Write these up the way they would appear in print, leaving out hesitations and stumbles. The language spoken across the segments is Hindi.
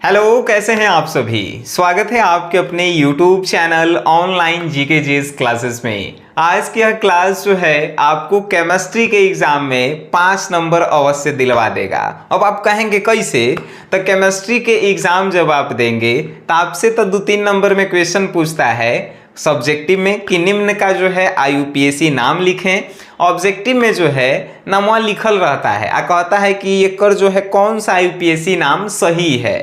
हेलो, कैसे हैं आप सभी। स्वागत है आपके अपने YouTube channel online GK GS classes में। आज की यह क्लास जो है आपको केमिस्ट्री के एग्जाम में 5 नंबर अवश्य दिलवा देगा। अब आप कहेंगे कैसे, तो केमिस्ट्री के एग्जाम जब आप देंगे तो आपसे तो 2-3 नंबर में क्वेश्चन पूछता है सब्जेक्टिव में कि निम्न का जो है IUPAC नाम लिखें। ऑब्जेक्टिव में जो है नामवा लिखल रहता है आ कहता है कि ये कर जो है कौन सा IUPAC नाम सही है।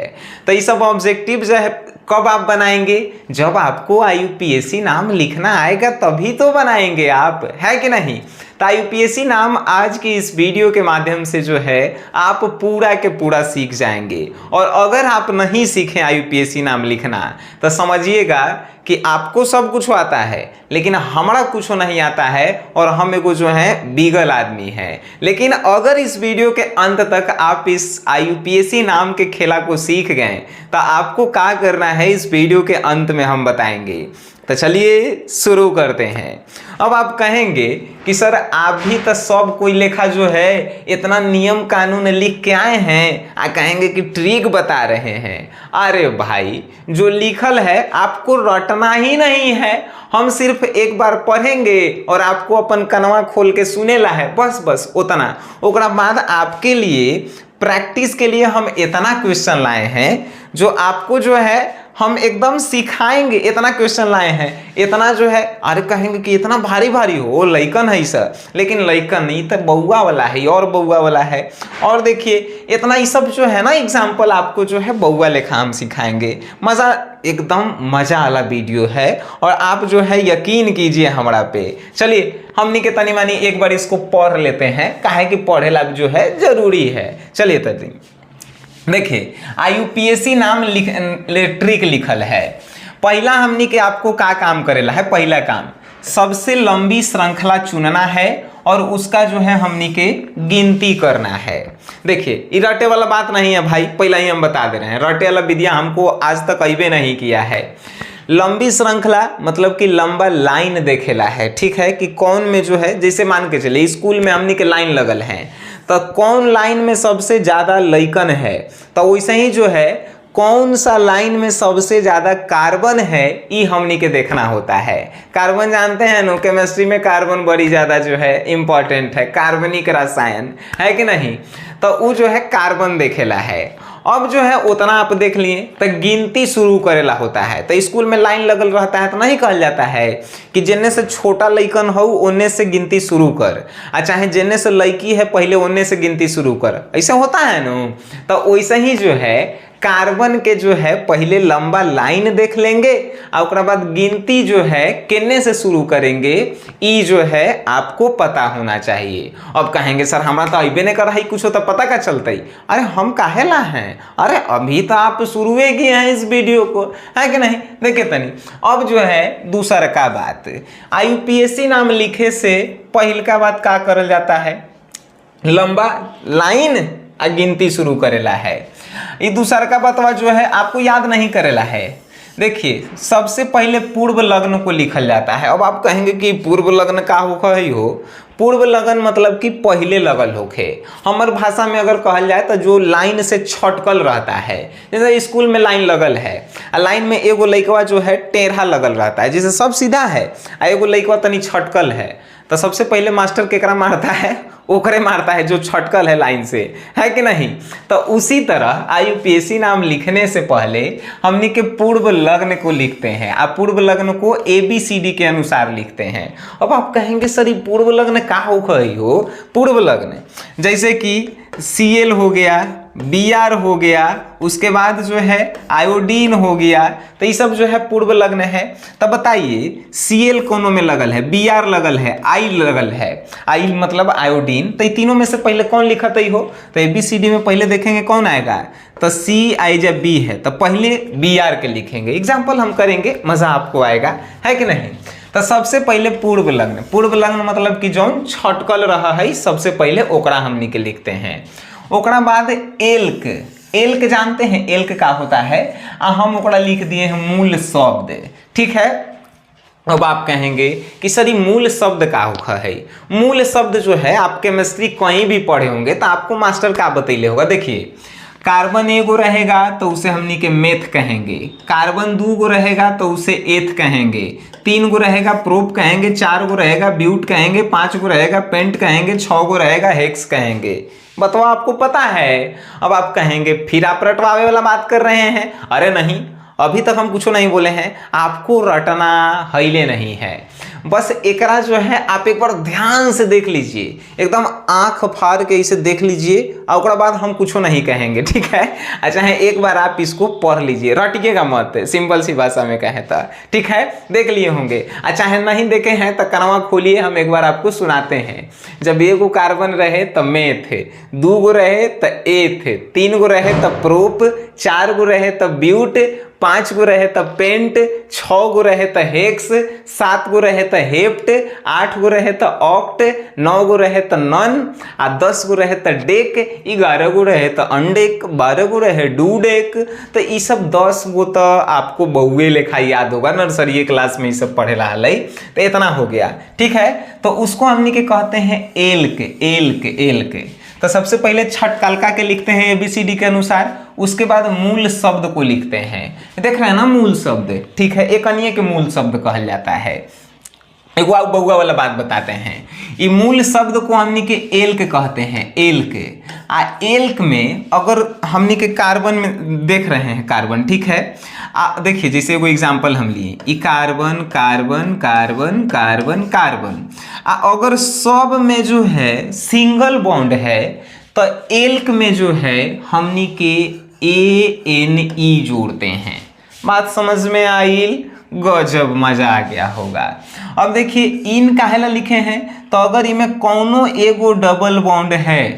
तो ये सब ऑब्जेक्टिव जो है कब आप बनाएंगे, जब आपको IUPAC नाम लिखना आएगा तभी तो बनाएंगे आप, है कि नहीं। तो IUPAC नाम आज की इस वीडियो के माध्यम से जो है आप पूरा के पूरा सीख जाएंगे। और अगर आप नहीं सीखें IUPAC नाम लिखना तो समझिएगा कि आपको सब कुछ आता है लेकिन हमारा कुछ नहीं आता है और हम एगो जो है बीगल आदमी है। लेकिन अगर इस वीडियो के अंत तक आप इस IUPAC नाम के खेला को सीख गए तो आपको क्या करना है इस वीडियो के अंत में हम बताएंगे। तो चलिए शुरू करते हैं। अब आप कहेंगे कि सर आप भी तो सब कोई लेखा जो है इतना नियम कानून लिख के आए हैं, आप कहेंगे कि ट्रिक बता रहे हैं। अरे भाई, जो लिखल है आपको रटना ही नहीं है, हम सिर्फ एक बार पढ़ेंगे और आपको अपन कनवा खोल के सुनेला है, बस उतना। ओकरा बाद आपके लिए प्रैक्टिस के लिए हम इतना क्वेश्चन लाए हैं जो आपको जो है हम एकदम सिखाएंगे। इतना क्वेश्चन लाए हैं, इतना जो है, अरे कहेंगे कि इतना भारी भारी हो, लइकन है सर, लेकिन लइकन नहीं तो बउआ वाला है और बउआ वाला है। और देखिए इतना ये सब जो है ना एग्जाम्पल आपको जो है बउआ लेखा हम सिखाएंगे। मज़ा, एकदम मज़ा वाला वीडियो है और आप जो है यकीन कीजिए हमारा पे। चलिए हमनी के तनी मानी एक बार इसको पढ़ लेते हैं, काहे कि पढ़ेला जो है जरूरी है। चलिए तनी देखिए IUPAC नाम ट्रिक लिखल है। पहला हमनी के आपको का काम करेला है, पहला काम सबसे लंबी श्रृंखला चुनना है और उसका जो है हमनी के गिनती करना है। देखिए ये रटे वाला बात नहीं है भाई, पहला ही हम बता दे रहे हैं, रटे वाला विद्या हमको आज तक अबे नहीं किया है। लंबी श्रृंखला मतलब कि लंबा लाइन देखेला है, ठीक है, कि कौन में जो है, जैसे मान के चले स्कूल में हमनी के लाइन लगल है तो कौन लाइन में सबसे ज्यादा लइकन है, तो वैसे ही जो है कौन सा लाइन में सबसे ज्यादा कार्बन है ये हमनी के देखना होता है। कार्बन जानते हैं ना, केमिस्ट्री में कार्बन बड़ी ज्यादा जो है इंपॉर्टेंट है, कार्बनिक रसायन है कि नहीं। तो वो जो है कार्बन देखेला है। अब जो है उतना आप देख लिए तो गिनती शुरू करेला होता है। तो स्कूल में लाइन लगल रहता है तो नहीं कहल जाता है कि जिन्ने से छोटा लइकन हो उन्ने से गिनती शुरू कर, और चाहे जिन्ने से लड़की है पहले उन्ने से गिनती शुरू कर, ऐसा होता है ना। तो वैसे ही जो है कार्बन के जो है पहले लंबा लाइन देख लेंगे और उसके बाद गिनती जो है किन्ने से शुरू करेंगे, ई जो है आपको पता होना चाहिए। अब कहेंगे सर हमारा तो अबे नहीं कर रहा है, कुछ तो पता का चलता ही। अरे हम काहे ला हैं, अरे अभी तो आप शुरुए किए हैं इस वीडियो को, है कि नहीं। देखिए तनी अब जो है दूसरा का बात, IUPAC नाम लिखे से पहल का बात का करल जाता है, लंबा लाइन और गिनती शुरू करेला है। ये दूसरा का बतवा जो है आपको याद नहीं करेला है। देखिए सबसे पहले पूर्व लग्न को लिखल जाता है। अब आप कहेंगे कि पूर्व लग्न का हो, पूर्व लगन मतलब कि पहले लगल होखे। हमार भाषा में अगर कहल जाए तो जो लाइन से छटकल रहता है, जैसे स्कूल में लाइन लगल है, लाइन में एगो लइकवा जो है टेढ़ा लगल रहता है, जैसे सब सीधा है, एगो लइकवा तनी छटकल है, तो सबसे पहले मास्टर केकरा मारता है, ओकरे मारता है जो छटकल है लाइन से, है कि नहीं। तो उसी तरह IUPAC नाम लिखने से पहले हमने के पूर्व लग्न को लिखते हैं, आप पूर्व लग्न को ABCD के अनुसार लिखते हैं। अब आप कहेंगे सर ये पूर्व लग्न का हो, पूर्व लग्न जैसे कि Cl हो गया, Br हो गया, उसके बाद जो है आयोडीन हो गया, तो ये सब जो है पूर्व लग्न है। तब बताइए Cl कोनो में लगल है, Br लगल है, I लगल है, I मतलब आयोडीन, तो ये तीनों में से पहले कौन लिखा ही हो, तो ABCD में पहले देखेंगे कौन आएगा, तो C जब B है तो पहले Br के लिखेंगे। एग्जाम्पल हम करेंगे, मजा आपको आएगा, है कि नहीं। तो सबसे पहले पूर्व लग्न मतलब कि जौन छटकल रहा है सबसे पहले ओकरा हमनी के लिखते हैं। ओकरा बाद एल्क जानते हैं एल्क का होता है, हम ओकरा लिख दिए हैं मूल शब्द, ठीक है। अब आप कहेंगे कि सर ये मूल शब्द का होगा है। मूल शब्द जो है आप केमिस्ट्री कहीं भी पढ़े होंगे तो आपको मास्टर का बतैले होगा। देखिए कार्बन एगो रहेगा तो उसे हमनी के मेथ कहेंगे, कार्बन दू गो रहेगा तो उसे एथ कहेंगे, 3 गो रहेगा प्रोप कहेंगे, 4 गो रहेगा ब्यूट कहेंगे, 5 गो रहेगा पेंट कहेंगे, 6 गो रहेगा हेक्स कहेंगे। बताओ आपको पता है। अब आप कहेंगे फिर आप रटवावे वाला बात कर रहे हैं। अरे नहीं, अभी तक हम कुछ नहीं बोले हैं, आपको रटना हईले नहीं है। बस एकरा जो है आप एक बार ध्यान से देख लीजिए, एकदम आंख फाड़ के इसे देख लीजिए और उसके बाद हम कुछ नहीं कहेंगे, ठीक है। अच्छा है, एक बार आप इसको पढ़ लीजिए, रटिएगा मत, सिंपल सी भाषा में कहें तो, ठीक है। देख लिए होंगे। अच्छा है, नहीं देखे हैं तो कनवा खोलिए, हम एक बार आपको सुनाते हैं। जब एगो कार्बन रहे तो मेथ, 2 गो रहे तो एथ, 3 गो रहे तो प्रोप, 4 गो रहे तो ब्यूट, 5 गो रहे तो पेंट, 6 गो रहे तो हेक्स, 7 गो रहे तो हेप्ट, 8 गो रहे तो ऑक्ट, 9 गो रहे तो नन, 10 गो रहे तो डेक, 11 गो रहे तो अनडेक, 12 गो रहे डूडेक। तो ये सब 10 गो तो आपको बहुए लेखा याद होगा, नर्सरी क्लास में ये सब पढ़े रहा है। तो इतना हो गया, ठीक है। तो उसको हमने के कहते हैं एल्क, एल्क, एल्क। तो सबसे पहले छठ कालका के लिखते हैं ABCD के अनुसार, उसके बाद मूल शब्द को लिखते हैं। देख रहे हैं ना, मूल शब्द, ठीक है, एक अन्य के मूल शब्द कहल जाता है। एक बउआ वाला बात बताते हैं। ये मूल शब्द को हमनी के एल्क कहते हैं, एल्क। एल्क में अगर हमनी के कार्बन में देख रहे हैं, कार्बन, ठीक है। देखिए जैसे वो एग्जाम्पल हम लिए, ई carbon carbon carbon carbon carbon. अगर सब में जो है सिंगल बॉन्ड है तो एल्क में जो है हमनी के ANE जोड़ते हैं। बात समझ में आई? गजब, मजा आ गया होगा। अब देखिए इन काहेला लिखे हैं, तो अगर इनमें कौनो एगो डबल बॉन्ड है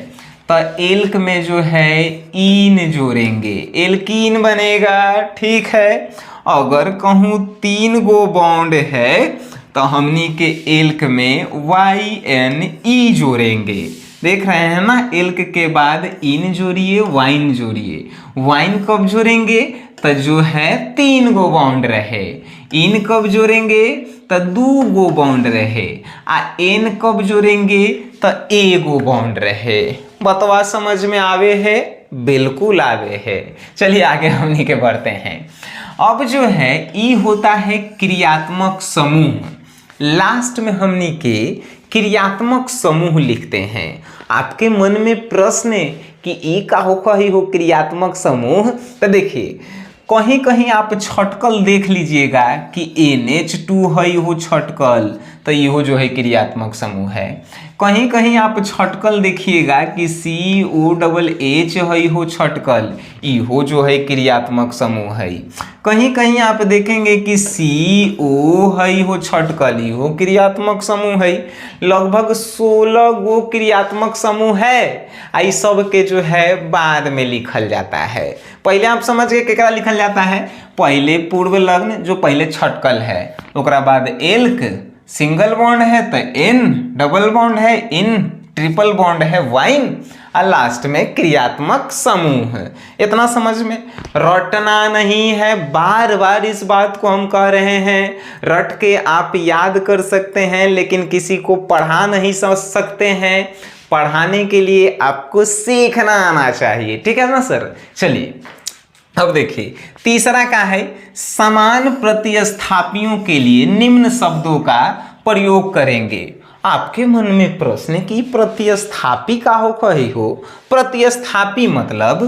तो एल्क में जो है इन जोड़ेंगे, एल्कीन बनेगा, ठीक है। अगर कहूँ 3 गो बॉन्ड है तो हमनी के एल्क में YNE जोड़ेंगे। देख रहे हैं ना, एल्क के बाद इन जोड़िए, वाइन जोड़िए। वाइन कब जोड़ेंगे? तो जो है 3 गो बॉन्ड रहे। इन कब जोड़ेंगे? तो 2 गो बॉन्ड रहे। एन कब जोड़ेंगे? तो एगो बॉन्ड रहे। बतवा समझ में आवे है? बिल्कुल आवे है। चलिए आगे हमनी के बढ़ते हैं। अब जो है ई होता है क्रियात्मक समूह। लास्ट में हमनी के क्रियात्मक समूह लिखते हैं। आपके मन में प्रश्न है कि ई का हो क्रियात्मक समूह? तो देखिए कहीं कहीं आप छटकल देख लीजिएगा कि NH2 है हो छटकल, तो यहो जो है क्रियात्मक समूह है। कहीं कहीं आप छटकल देखिएगा कि COH है हो छटकल, इहो जो है क्रियात्मक समूह है। कहीं कहीं आप देखेंगे कि CO है हो छटकल, इहो क्रियात्मक समूह है। लगभग 16 गो क्रियात्मक समूह है। आई सब के जो है बाद में लिखल जाता है। पहले आप समझ गए केकरा लिखल जाता है? पहले पूर्व लग्न जो पहले छटकल है, ओकरा बाद एल्क, सिंगल बॉन्ड है तो N, डबल बॉन्ड है इन, ट्रिपल बॉन्ड है वाइन, और लास्ट में क्रियात्मक समूह। इतना समझ में? रटना नहीं है, बार बार इस बात को हम कह रहे हैं। रट के आप याद कर सकते हैं, लेकिन किसी को पढ़ा नहीं समझ सकते हैं। पढ़ाने के लिए आपको सीखना आना चाहिए, ठीक है ना सर? चलिए अब देखिए तीसरा क्या है, समान प्रतिस्थापियों के लिए निम्न शब्दों का प्रयोग करेंगे। आपके मन में प्रश्न कि प्रतिस्थापी का हो कही हो? प्रतिस्थापी मतलब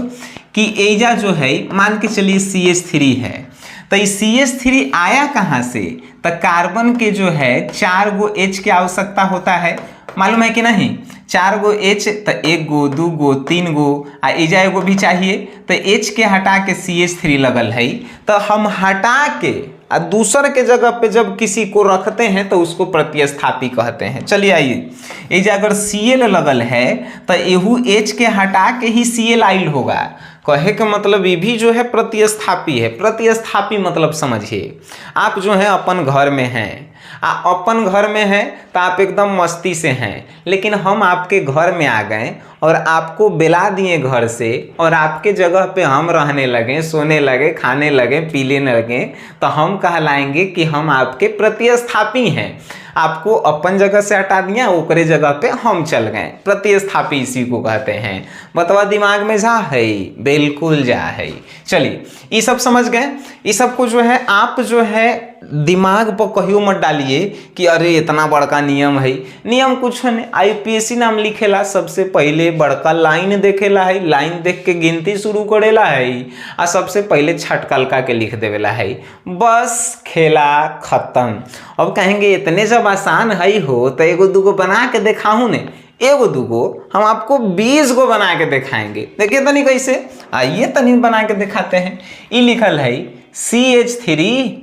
कि एजा जो है मान के चलिए CH3 है, तो ये CH3 आया कहाँ से? तो कार्बन के जो है 4 गो H की आवश्यकता होता है, मालूम है कि नहीं? 4 गो H तो 1 गो 2 गो 3 गो आ एजा एगो भी चाहिए, तो H के हटा के CH3 लगल है। तो हम हटा के आ दूसर के जगह पे जब किसी को रखते हैं तो उसको प्रतिस्थापी कहते हैं। चलिए आइए, एजा अगर Cl लगल है तो एहू H के हटा के ही Cl आइल होगा। कहे का मतलब ये भी जो है प्रतिस्थापी है। प्रतिस्थापी मतलब समझिए, आप जो है अपन घर में हैं, अपन घर में हैं तो आप एकदम मस्ती से हैं, लेकिन हम आपके घर में आ गए और आपको बेला दिए घर से, और आपके जगह पे हम रहने लगे, सोने लगे, खाने लगे, पीने लगे, तो हम कहलाएंगे कि हम आपके प्रतिस्थापी हैं। आपको अपन जगह से हटा दिया, ओकरे जगह पे हम चल गए, प्रतिस्थापी इसी को कहते हैं। बतवा दिमाग में जा है, बिल्कुल जा है। चलिए ये सब समझ गए। ये सब को जो है आप जो है दिमाग पर कहियो मत डालिए कि अरे इतना बड़का नियम है। नियम कुछ नहीं, IUPAC नाम लिखेला सबसे पहले बड़का लाइन देखेला है, लाइन देख के गिनती शुरू करेला है और सबसे पहले छटकलका के लिख देवेला है, बस खेला खत्म। अब कहेंगे इतने जब आसान है हो तो एगो दूगो बना के दिखाऊं ने, एगो दूगो हम आपको 20 गो बना के दिखाएंगे। देखिए तनी कैसे, आइए तनी बना के दिखाते हैं। ये लिखल है CH3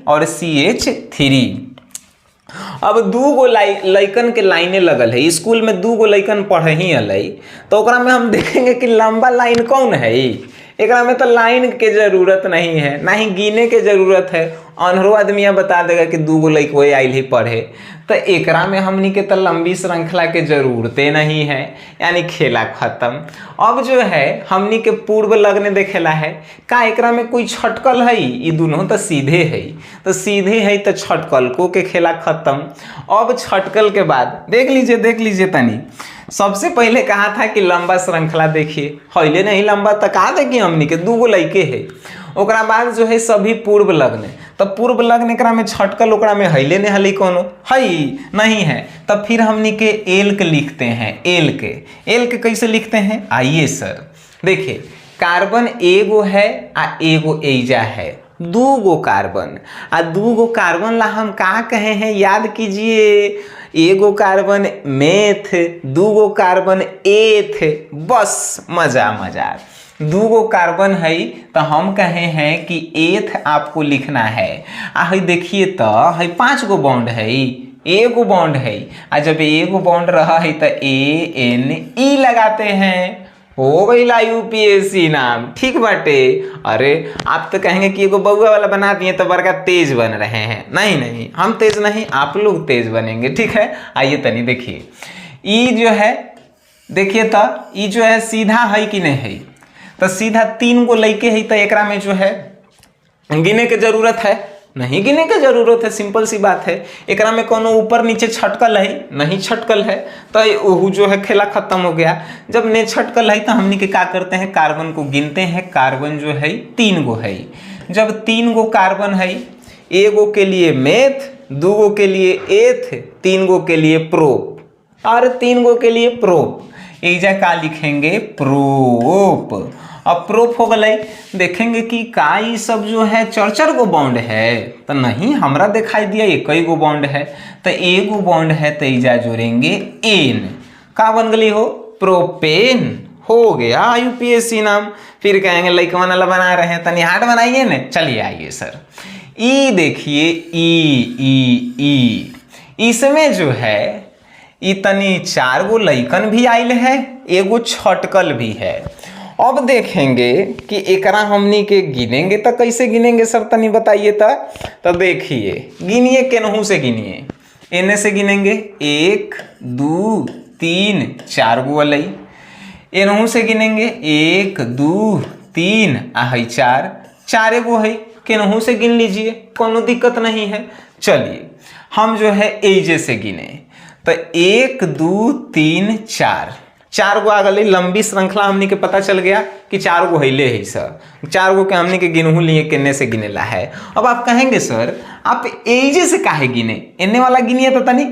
और CH3। अब दूगो लइकन के लाइने लगल है, स्कूल में दूगो लइकन पढ़े ही अलै, तो ओकरा में हम देखेंगे कि लंबा लाइन कौन है। एकरा में तो लाइन के जरूरत नहीं है, ना ही गिने के जरूरत है। अनहरो आदमिया बता देगा कि दूगो लइकवे आइल ही पढ़े, तो एकरा में हमनी के तो लंबी श्रृंखला के जरूरते नहीं है, यानी खेला खत्म। अब जो है हमनी के पूर्व लग्न देखेला है, का एकरा में कोई छटकल है, ये दोनों तो सीधे है, तो सीधे है तो छटकल के खेला खत्म। अब छटकल के बाद देख लीजिए तनी, सबसे पहले कहा था कि लंबा श्रृंखला देखिए, हौले नहीं लंबा तो कहा देखिए हमनी के दूगो लइके है। ओकरा बाद जो है सभी पूर्व लग्न, तो पूर्व लग्न एकरा में छटकल ओकरा में हईले ने हली कोनो हई नहीं है, तब फिर हमनी के एल के लिखते हैं। एल के कैसे लिखते हैं, आइए सर देखिए, कार्बन एगो है आ एगो एजा है, दूगो कार्बन आ दूगो कार्बन ला हम का कहे हैं, याद कीजिए, एगो कार्बन मेथ, दूगो कार्बन एथ, बस मजा। दूगो कार्बन है तो हम कहे हैं कि एथ आपको लिखना है। आ देखिए तो है 5 गो बॉन्ड है, एगो बॉन्ड है, आ जब एगो बॉन्ड रहा है तो ANE लगाते हैं, हो गई IUPAC नाम, ठीक बाटे। अरे आप तो कहेंगे कि एगो बउआ वाला बना दिए तो बड़का तेज बन रहे हैं, नहीं हम तेज नहीं, आप लोग तेज बनेंगे, ठीक है। आइए तनी देखिए, ई जो है देखिए तो ई जो है सीधा है कि नहीं है, तो सीधा 3 गो लइके है, तो एकरा में जो है गिने के जरूरत है, नहीं गिने के जरूरत है, सिंपल सी बात है। एकरा में कोनो ऊपर नीचे छटकल है, नहीं छटकल है, तो वो जो है खेला खत्म हो गया। जब ने छटकल है तो हमनी के क्या करते हैं, कार्बन को गिनते हैं। कार्बन जो है 3 गो है, जब 3 गो कार्बन है, एगो के लिए मेथ, दूगो के लिए एथ, 3 गो के लिए प्रोप और 3 गो के लिए प्रोप, एजा का लिखेंगे प्रोप। अब प्रोप हो गई, देखेंगे कि का ये सब जो है 4 गो बॉन्ड है, तो नहीं हमरा दिखाई दिया एक ही गो बॉन्ड है, तो एगो बॉन्ड है तो एजा जोड़ेंगे एन, का बन गई हो, प्रोपेन, हो गया IUPAC नाम। फिर कहेंगे लइकवन वाला बना रहे हैं, तनी हार्ड बनाइए ना, चलिए आइए सर। ई देखिए, ई इसमें जो है इतनी 4 गो लइकन भी आइल है, एगो छटकल भी है। अब देखेंगे कि एकरा हमनी के गिनेंगे तो कैसे गिनेंगे सर, तनी बताइए। तो देखिए गिनिए, केनहू से गिनिए, एने से गिनेंगे 1 2 3 4 गो अलई, एनहू से गिनेंगे 1 2 3 आ 4 गो है, केनहू से गिन लीजिए, कोनो दिक्कत नहीं है। चलिए हम जो है एजे से गिने, तो 1 2 3 4 गो आ गई, लंबी श्रृंखला हमनी के पता चल गया कि 4 गो हैले है सर, 4 गो के हमनी के गिनहू लिए, किन्ने से गिनेला है। अब आप कहेंगे सर आप एजे से काहे गिने, इन्ने वाला गिनिए तो तनी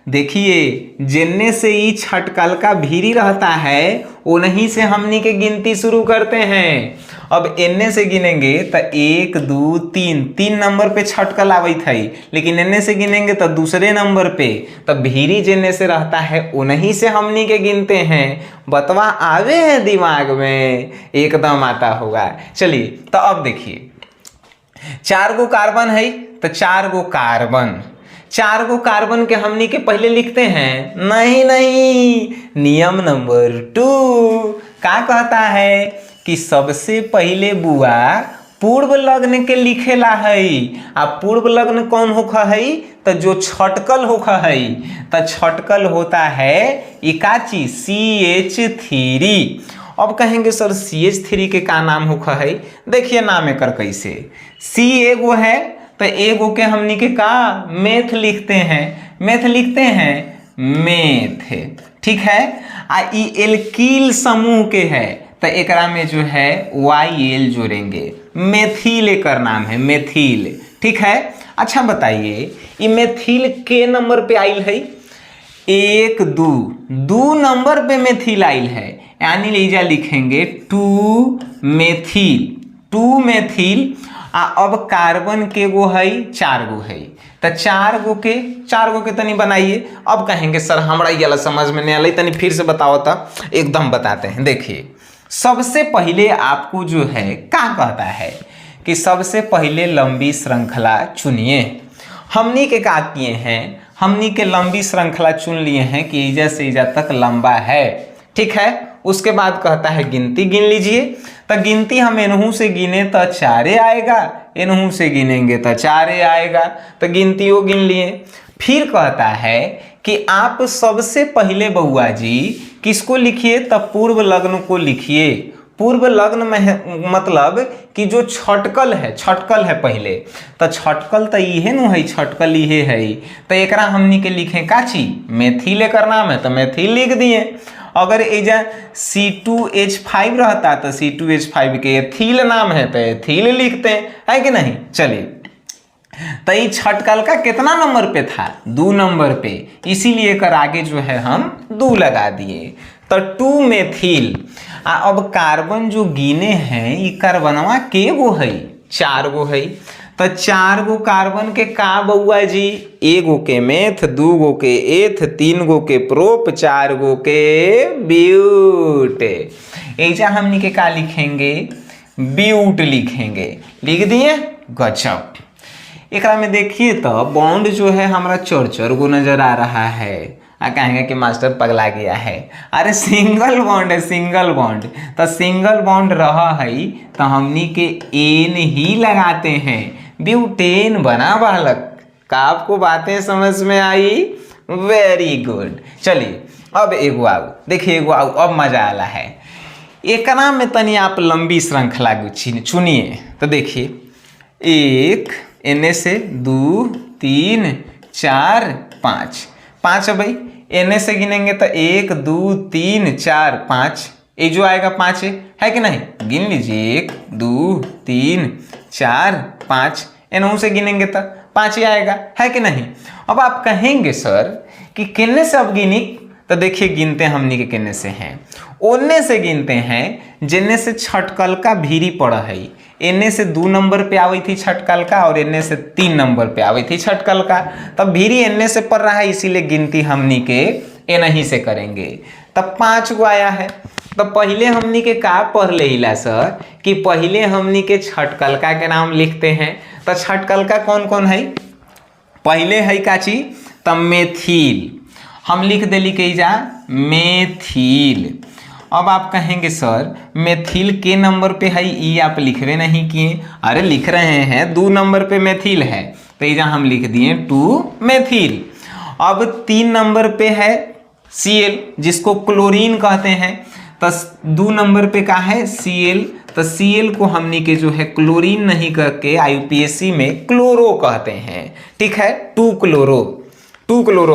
देखिए, जिनने से ई छटकल का भीरी रहता है उन्हीं से हमनी के गिनती शुरू करते हैं। अब इन्ने से गिनेंगे तो 1 2 3 नंबर पे छटकल आवत है, लेकिन इन्ने से गिनेंगे तो दूसरे नंबर पे, तो भीरी जिनने से रहता है उन्हीं से हमनी के गिनते हैं। बतवा आवे है दिमाग में, एकदम आता होगा। चलिए तो अब देखिए 4 गो कार्बन है, तो 4 गो कार्बन के हमनी के पहले लिखते हैं, नहीं, नियम नंबर 2 क्या कहता है कि सबसे पहले बुआ पूर्व लग्न के लिखेला है, आ पूर्व लग्न कौन होखा है, तो जो छटकल होखा है, तो छटकल होता है इकाची CH3। अब कहेंगे सर CH3 के का नाम होखा है, देखिए नाम एकर कैसे, C एगो है तो एगो के हमनी के का मेथ लिखते हैं, मेथ लिखते हैं मेथ, ठीक है। आ ई एल्कील समूह के है तो एकरा में जो है YL जोड़ेंगे, मेथिल एकर नाम है, मेथिल, ठीक है। अच्छा बताइए ये मेथिल के नंबर पे आइल है? 1 2 नंबर पे मेथिल आइल है, यानी लीजा लिखेंगे 2 मेथिल। अब कार्बन के गो है 4 गो है, तो 4 गो के तनी बनाइए। अब कहेंगे सर हमरा ये वाला समझ में नहीं आया, तनी फिर से बताओ तो। एकदम बताते हैं। देखिए सबसे पहले आपको जो है क्या कहता है कि सबसे पहले लंबी श्रृंखला चुनिए। हमनी के क्या किए हैं, हमनी के लंबी श्रृंखला चुन लिए हैं कि ईजा से ईजा तक लंबा है, ठीक है। उसके बाद कहता है गिनती गिन लीजिए, तो गिनती हम एनहू से गिने तो 4 आएगा, एनहू से गिनेंगे तो 4 आएगा, तो गिनती वो गिन लिए। फिर कहता है कि आप सबसे पहले बउआ जी किसको लिखिए, तब पूर्व लग्न को लिखिए। पूर्व लग्न में मतलब कि जो छटकल है पहले, तो छटकल तो इहे न है, छटकल इहे है, तो एकरा हमनी के लिखे काची, मेथिल एकर नाम है तो मेथिल लिख दिए। अगर एजा C2H5 रहता तो C2H5 के एथिल नाम है तो एथिल लिखते हैं कि नहीं। चलिए तो ये छटकल का कितना नंबर पे था, 2 नंबर पे, इसीलिए कर आगे जो है हम 2 लगा दिए, तो 2 मेथिल। अब कार्बन जो गिने हैं ये कार्बनवा के गो है, 4 गो है, तो 4 गो कार्बन के का बउआ जी, 1 गो के मेथ, 2 गो के एथ, 3 गो के प्रोप, 4 गो के ब्यूट। ऐसा हमनी के का लिखेंगे, ब्यूट लिखेंगे, लिख दिए। गजब। एकरा में देखिए तो बॉन्ड जो है हमारा 4 गो नजर आ रहा है। कहेंगे कि मास्टर पगला गया है, अरे सिंगल बॉन्ड है, सिंगल बॉन्ड, तो सिंगल बॉन्ड रहा है तो हमनी के एन ही लगाते हैं, ब्यूटेन बना बालक। का आपको बातें समझ में आई? Very good. चलिए अब एगो आओ, देखिए एगो आओ, अब मजा आला है। एकरा में तनी आप लंबी श्रृंखला चुनिए, तो देखिए 1 एने से 2 3 4 5 भाई, एने से गिनेंगे तो 1 2 3 4 5, ये जो आएगा 5 है कि नहीं, गिन लीजिए 1 2 3 4 5, एनहू से गिनेंगे तो 5 ही आएगा, है कि नहीं। अब आप कहेंगे सर कि किन्ने से अब गिनी, तो देखिए गिनते हमनी के किन्ने से हैं, ओन्ने से गिनते हैं जिन्ने से छटकल का भीरी पड़ा है। एने से 2 नंबर पे आई थी छटकल का और एने से 3 नंबर पे आई थी छटकल का, तब भीरी एने से पड़ रहा है, इसीलिए गिनती हमनी के एन ही से करेंगे। तब 5 गो आया है, तो पहले हमनी के का पढ़ लेला सर कि पहले हमनी के छटकलका के नाम लिखते हैं। तो छटकलका कौन कौन है, पहले है काची, तब मेथिल, हम लिख देली के जा मेथिल। अब आप कहेंगे सर मेथिल के नंबर पे है, ये आप लिखवे नहीं किए, अरे लिख रहे हैं 2 नंबर पे मेथिल है, तो ये हम लिख दिए 2 मेथिल। अब 3 नंबर पे है Cl, जिसको क्लोरीन कहते हैं, तो 2 नंबर पे का है Cl, तो Cl को हमनी के जो है क्लोरीन नहीं करके IUPAC में क्लोरो कहते हैं, ठीक है, 2 क्लोरो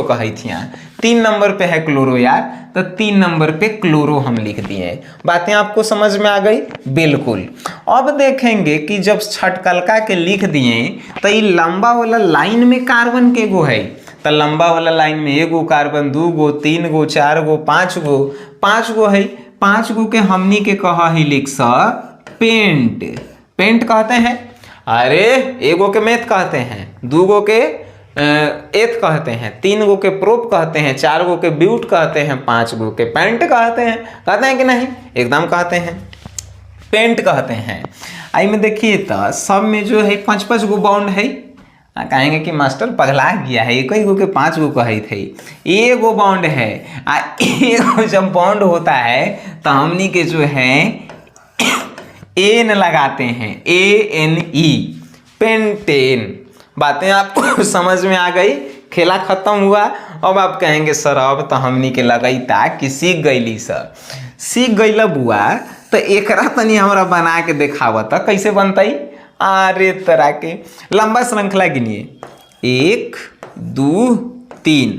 कही थी। यहाँ 3 नंबर पे है क्लोरो यार, तो 3 नंबर पे क्लोरो हम लिख दिए। बातें आपको समझ में आ गई? बिल्कुल। अब देखेंगे कि जब छटकलका के लिख दिए तो ये लंबा वाला लाइन में कार्बन के गो है, तो लंबा वाला लाइन में 1 गो कार्बन, 2 गो, 3 गो, 4 गो, 5 गो है। 5 गो के हमनी के कहा ही लिख सा पेंट कहते हैं, अरे 1 गो के मेथ कहते हैं, 2 गो के एथ कहते हैं, 3 गो के प्रोप कहते हैं, 4 गो के ब्यूट कहते हैं, 5 गो के पेंट कहते हैं कि नहीं? एकदम कहते हैं, पेंट कहते हैं। आई में देखिए तो सब में जो है 5-5 गो बॉन्ड है। कहेंगे कि मास्टर पगला गया है, 1 गो के 5 गो कही थे, 1 गो बॉन्ड है। एगो जब बॉन्ड होता है तो हमनी के जो है एन लगाते हैं, ANE, पेंटेन। बातें आपको समझ में आ गई? खेला खत्म हुआ। अब आप कहेंगे सर अब तो हमनी के लगई था कि सीख गईली सर, सीख गईला बुआ, तो एकरा तनी हमरा बना के दिखावा था कैसे बनता। अरे तरह के लंबा श्रृंखला गिनिए, 1 2 3,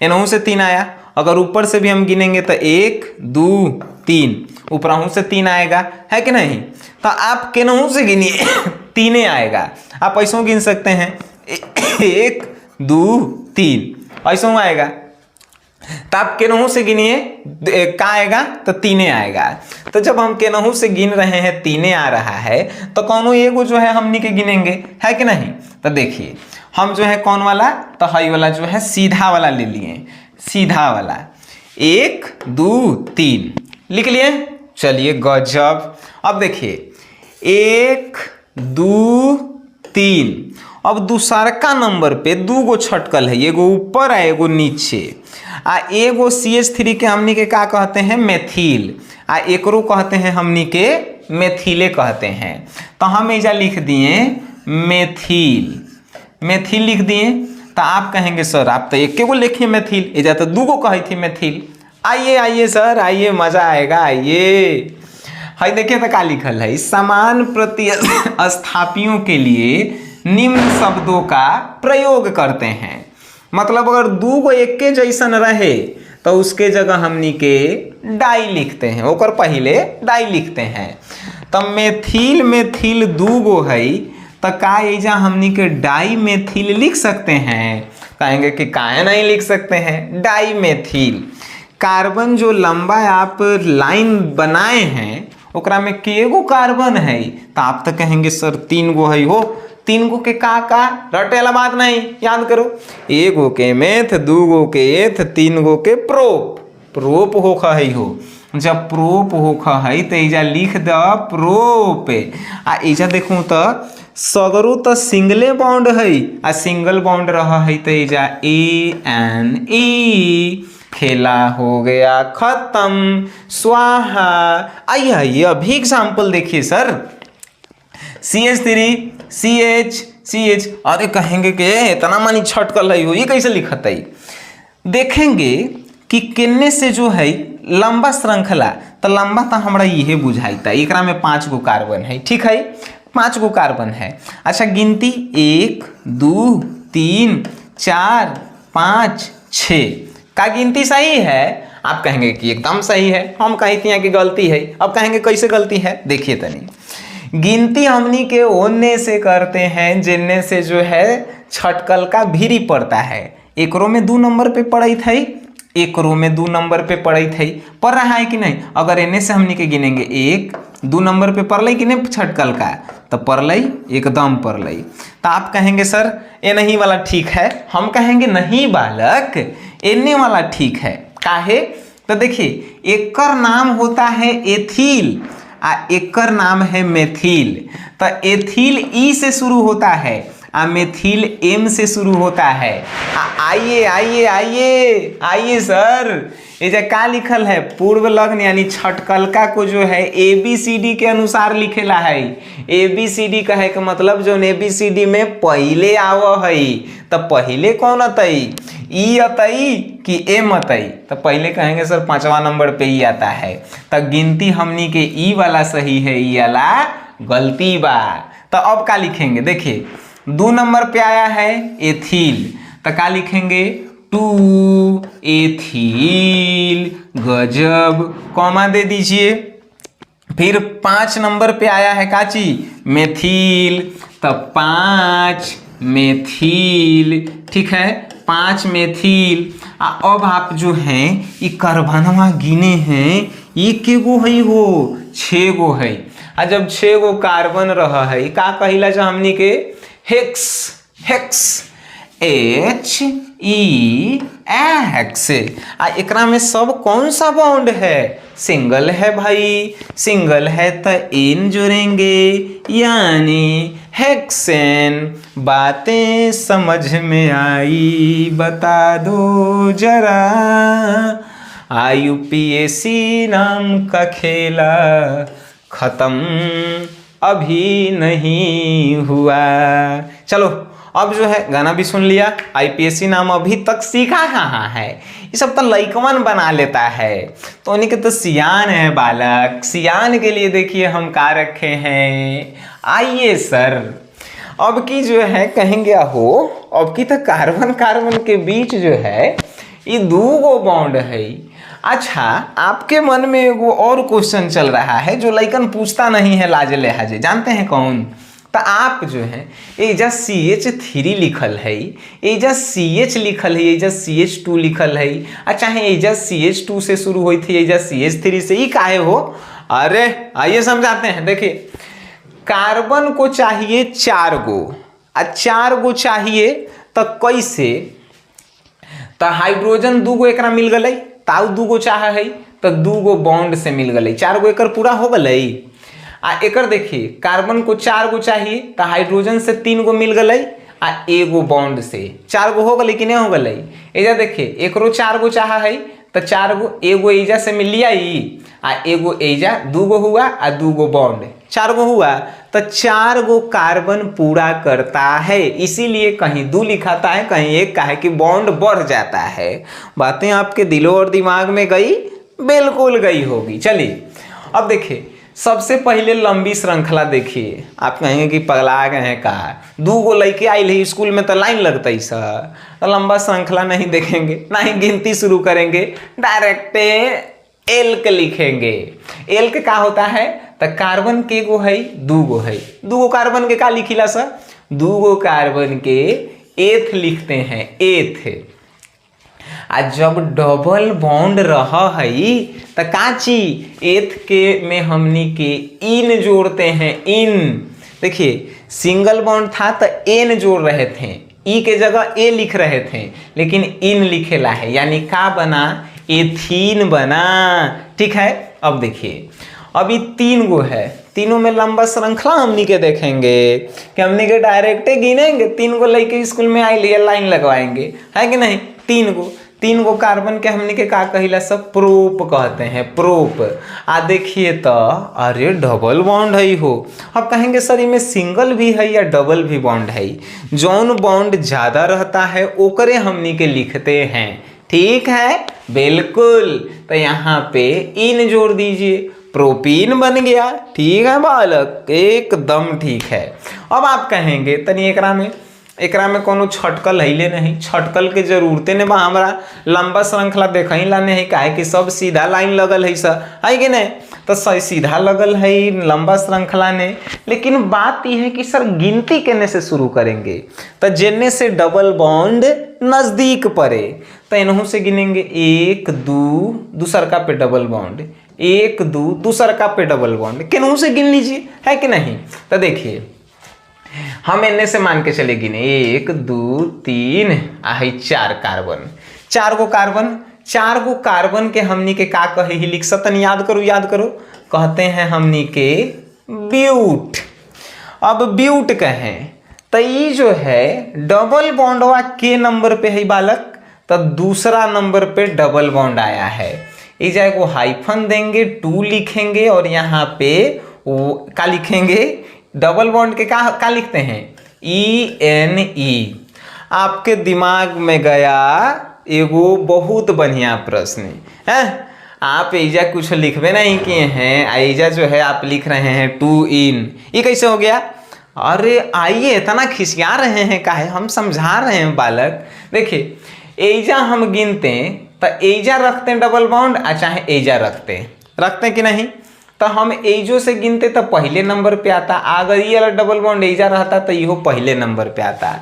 एनहू से 3 आया। अगर ऊपर से भी हम गिनेंगे तो 1 2 3, ऊपरहू से 3 आएगा, है कि नहीं। तो आप केनहू से गिनिए 3 आएगा। आप ऐसा गिन सकते हैं 1 2 3, ऐसा आएगा। तो आप केनहू से गिनिए, का आएगा तो 3 आएगा। तो जब हम केनहू से गिन रहे हैं 3 आ रहा है, तो कौनो एगो जो है हमनी के गिनेंगे, है कि नहीं। तो देखिए हम जो है कौन वाला, तो हई वाला जो है सीधा वाला ले लिए, सीधा वाला 1 2 3 लिख लिए। चलिए गजब। अब देखिए 1 2 3, अब दूसरका नंबर पे 2 गो छटकल है, एगो ऊपर है एगो नीचे। आ एगो CH3 के हमनी के का कहते हैं, मेथिल, आ एकरो कहते हैं हमनी के मेथिले कहते हैं। तो हम ऐजा लिख दिए मेथिल, मेथिल लिख दिए। तो आप कहेंगे सर आप तो एक गो लिखिए मेथिल, ऐजा तो 2 गो कही थी मेथिल। आइए आइए सर आइए, मजा आएगा, आइए। हाई देखिए तो का लिखल है, समान प्रतिस्थापियों के लिए निम्न शब्दों का प्रयोग करते हैं। मतलब अगर 2 गो एक के जैसन रहे तो उसके जगह हमनी के डाई लिखते हैं, ओकर पहले डाई लिखते हैं। तो मेथिल मेथिल 2 गो है, तो का एजा हमनी के डाई मेथिल लिख सकते हैं। कहेंगे कि काहे नहीं लिख सकते हैं, डाई मेथिल। कार्बन जो लंबा आप लाइन बनाए हैं ओकरा में केगो कार्बन है, तो आप तो कहेंगे सर 3 गो है हो। 3 गो के का रटे वाला बात नहीं, याद करो, 1 गो के मेथ, 2 गो के एथ, 3 गो के प्रोप, प्रोप होखा है हो। जब प्रोप होखा है तो एजा लिख द प्रोप। आ एजा देखूं तो सगरो तो सिंगले बॉन्ड है, आ सिंगल बॉन्ड रहा है तो एजा ANE, खेला हो गया खत्म, स्वाहा। आइए आइए अभी एग्जाम्पल देखिए सर, CH3 CH, अरे कहेंगे कि इतना मानी छटकल है हो, ये कैसे लिखत है। देखेंगे कि किन्ने से जो है लंबा श्रृंखला, तो लंबा तो हमारा ये बुझाइता, एकरा में 5 गो कार्बन है, ठीक है, 5 गो कार्बन है। अच्छा गिनती 1 2 3 4 5 6, का गिनती सही है। आप कहेंगे कि एकदम सही है, हम कहते हैं कि गलती है। अब कहेंगे कैसे गलती है, देखिए तनी। गिनती हमनी के ओने से करते हैं जिनने से जो है छटकल का भीरी पड़ता है। एकरो में 2 नंबर पे पड़ई थी, एकरो में 2 नंबर पे पड़ई थी, पड़ रहा है कि नहीं। अगर एने से हमनी के गिनेंगे 1 2 नंबर पे पड़ कि नहीं छटकल का, तो पड़ एकदम पड़। तो आप कहेंगे सर ये नहीं वाला ठीक है, हम कहेंगे नहीं बालक, एने वाला ठीक है। काहे, तो देखिए एकर नाम होता है एथिल, आ एकर नाम है मेथिल। तो एथिल ई से शुरू होता है, आ मेथिल M से शुरू होता है। आइए आइए आइए आइए सर, ये का लिखल है, पूर्व लग्न यानी छटकलका को जो है ABCD के अनुसार लिखेला है। ABCD कहे के मतलब जो ABCD में पहले आव है, तो पहले कौन अतई, ई अतई कि M अतई। तो पहले कहेंगे सर 5वां नंबर पे ई आता है। तो गिनती हमनी के ई वाला सही है, ई वाला गलती बा। तो अब का लिखेंगे, देखिए 2 नंबर पे आया है एथिल, तो का लिखेंगे 2 एथिल, गजब, कॉमा दे दीजिए। फिर 5 नंबर पे आया है काची, मेथिल, तो 5 मेथिल, ठीक है, 5 मेथिल। अब आप जो हैं ये कार्बनवा गिने हैं, ये के गो है हो, 6 गो है। आ जब 6 गो कार्बन रहा है, का कहिला जा हमनी के, हेक्स, हेक्स HEX। आ एकरा में सब कौन सा बॉन्ड है, सिंगल है भाई, सिंगल है तो N जोड़ेंगे यानी हेक्सेन। बातें समझ में आई बता दो जरा, UPSC नाम का खेला खत्म अभी नहीं हुआ। चलो अब जो है गाना भी सुन लिया, IPSC नाम अभी तक सीखा कहाँ है, ये सब तो लइकवन बना लेता है। तो उन्हीं के तो सियान है बालक, सियान के लिए देखिए हम का रखे हैं। आइए सर अब की जो है कहेंगे हो, अब की तो कार्बन कार्बन के बीच जो है ये दो गो बॉन्ड है। अच्छा, आपके मन में एगो और क्वेश्चन चल रहा है जो लइकन पूछता नहीं है लाजे लिहाजे, जानते हैं कौन? तो आप जो है एजा CH3 लिखल है, एजा CH लिखल है, एजा CH2 लिखल है, अच्छा है एजा CH2 से शुरू हुई थी, एजा CH3 से, ही काहे हो? अरे आइए समझाते हैं। देखिए, कार्बन को चाहिए 4 गो, 4 गो चाहिए तो कैसे? तो हाइड्रोजन 2 गो एकरा मिल गई, ताऊ 2 गो चाह है तो 2 गो बॉन्ड से मिल गई, 4 गो एकर पूरा हो गई। आ एकर देखिए, कार्बन को 4 गो चाहिए तो हाइड्रोजन से 3 गो मिल गई आ एगो बॉन्ड से 4 गो हो गई कि नहीं हो गई? एजा देखिए, एकरो 4 गो चाह है तो 4 गो, एगो एजा से मिल लिया आ एगो एजा, 2 गो हुआ आ 2 गो बॉन्ड, 4 गो हुआ तो 4 गो कार्बन पूरा करता है। इसीलिए कहीं 2 लिखाता है, कहीं 1, काहे कि बॉन्ड बढ़ जाता है। बातें आपके दिलों और दिमाग में गई? बिल्कुल गई होगी। चलिए अब देखिए, सबसे पहले लंबी श्रृंखला देखिए। आप कहेंगे कि पगला गए हैं का, 2 गो लड़के आए है स्कूल में तो लाइन लगता ही सर, तो लंबा श्रृंखला नहीं देखेंगे, ना ही गिनती शुरू करेंगे, डायरेक्ट एल्क लिखेंगे। एल्क का होता है तो कार्बन के गो है, 2 गो है, 2 गो कार्बन के का लिखिला सर? 2 गो कार्बन के एथ लिखते हैं, एथ। आ जब डबल बॉन्ड रहा है तो काची एथ के में हमनी के इन जोड़ते हैं, इन। देखिए, सिंगल बॉन्ड था तो एन जोड़ रहे थे, ई के जगह ए लिख रहे थे, लेकिन इन लिखेला है, यानी का बना? एथीन बना। ठीक है, अब देखिए, अभी 3 गो है, तीनों में लंबा श्रृंखला हमनी के देखेंगे कि हमनी के डायरेक्ट गिनेंगे, 3 गो लेके स्कूल में आई लिए लाइन लगवाएंगे, है कि नहीं? 3 गो कार्बन के हमनी के का कहिला सब? प्रोप कहते हैं, प्रोप। आ देखिए तो, अरे डबल बॉन्ड है हो। अब कहेंगे सर इनमें सिंगल भी है या डबल भी बॉन्ड है? जौन बॉन्ड ज्यादा रहता है ओकरे हमनी के लिखते हैं, ठीक है? बिल्कुल। तो यहाँ पे इन जोड़ दीजिए, प्रोपीन बन गया। ठीक है बालक, एकदम ठीक है। अब आप कहेंगे तनी एकरा में कोनो छटकल है ले नहीं, छटकल के जरूरते ने बा, हमारा लंबा श्रृंखला देख ही लाने है, काहे कि सब सीधा लाइन लगल है सर, है कि नहीं? तो सीधा लगल है लंबा श्रृंखला ने, लेकिन बात यह है कि सर गिनती केने से शुरू करेंगे? तो जेने से डबल बॉन्ड नजदीक पड़े तो इन्हों से गिनेंगे, 1 2, दूसरका पे डबल बॉन्ड, 1 2, दूसरका पे डबल बॉन्ड, किन्हों से गिन लीजिए, है कि नहीं? तो देखिए, हम इनने से मान के चले गिने, 1 2 3 आई 4 कार्बन, 4 गो कार्बन, 4 गो कार्बन के हमनी के का कहे ही लिख सकतन? याद करो, कहते हैं हमनी के ब्यूट। अब ब्यूट कहें तो ये जो है डबल बॉन्डवा के नंबर पे है बालक? तो दूसरा नंबर पे डबल बॉन्ड आया है, इस जगह को हाइफन देंगे, 2 लिखेंगे और यहाँ पे वो का लिखेंगे? डबल बॉन्ड के का लिखते हैं? ENE। आपके दिमाग में गया एगो बहुत बढ़िया प्रश्न है, आप एजा कुछ लिखवे नहीं किए हैं, एजा जो है आप लिख रहे हैं 2 इन, ये कैसे हो गया? अरे आइए, इतना खिसिया रहे हैं काहे? हम समझा रहे हैं बालक। देखिए, एजा हम गिनते हैं तो एजा रखते हैं डबल बॉन्ड, चाहे एजा रखते हैं कि नहीं? तो हम एजो से गिनते तो पहले नंबर पे आता, अगर ये वाला डबल बॉन्ड एजा रहता तो ये पहले नंबर पे आता,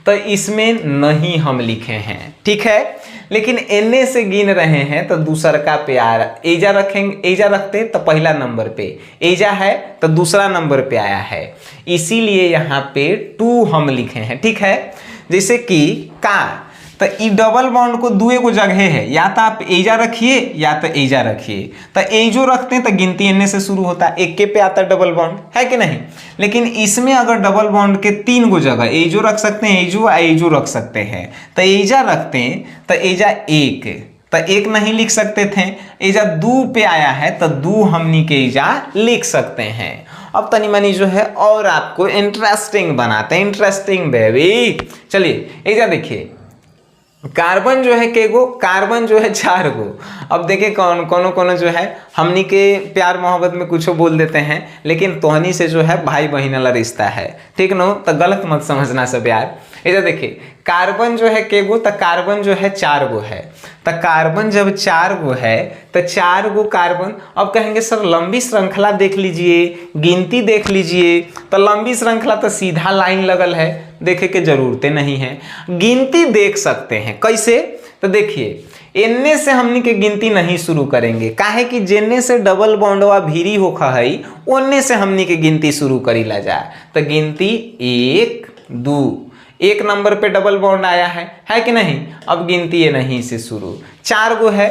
तो इसमें नहीं हम लिखे हैं, ठीक है? लेकिन एने से गिन रहे हैं तो दूसर का पे आ रहा, एजा रखेंगे, एजा रखते तो पहला नंबर पे, एजा है तो दूसरा नंबर पे आया है, इसीलिए यहाँ पे 2 हम लिखे हैं, ठीक है? जैसे कि का, तो ई डबल बॉन्ड को 2 को जगह है, या तो आप एजा रखिए या तो एजा रखिए। तो एजो रखते हैं तो गिनती एने से शुरू होता है, 1 के पे आता है डबल बॉन्ड, है कि नहीं? लेकिन इसमें अगर डबल बॉन्ड के 3 को जगह एजो रख सकते हैं, एजो रख सकते हैं, तो एजा रखते हैं तो एजा 1, तो 1 नहीं लिख सकते थे, एजा 2 पे आया है तो 2 हमनी के एजा लिख सकते हैं। अब तनी मनी जो है और आपको इंटरेस्टिंग बनाते हैं, इंटरेस्टिंग बेबी। चलिए एजा देखिए, कार्बन जो है के गो, कार्बन जो है 4 गो। अब देखिए कौन जो है हमनी के प्यार मोहब्बत में कुछ बोल देते हैं, लेकिन तोहनी से जो है भाई बहन वाला रिश्ता है, ठीक नो, तो गलत मत समझना सब यार। इधर देखिए कार्बन जो है केगो, तो कार्बन जो है 4 गो है, तो कार्बन जब 4 गो है तो 4 गो कार्बन। अब कहेंगे सर लंबी श्रृंखला देख लीजिए, गिनती देख लीजिए, तो लंबी श्रृंखला तो सीधा लाइन लगल है, देखे के जरूरतें नहीं है। गिनती देख सकते हैं कैसे, तो देखिए एन्ने से हमनी के गिनती नहीं शुरू करेंगे, काहे कि जेन्ने से डबल बॉन्डवा भीरी होखा है ओन्ने से हमनी के गिनती शुरू करी ला जाए। तो गिनती 1 2, 1 नंबर पे डबल बॉन्ड आया है कि नहीं। अब गिनती ये नहीं से शुरू, 4 गो है,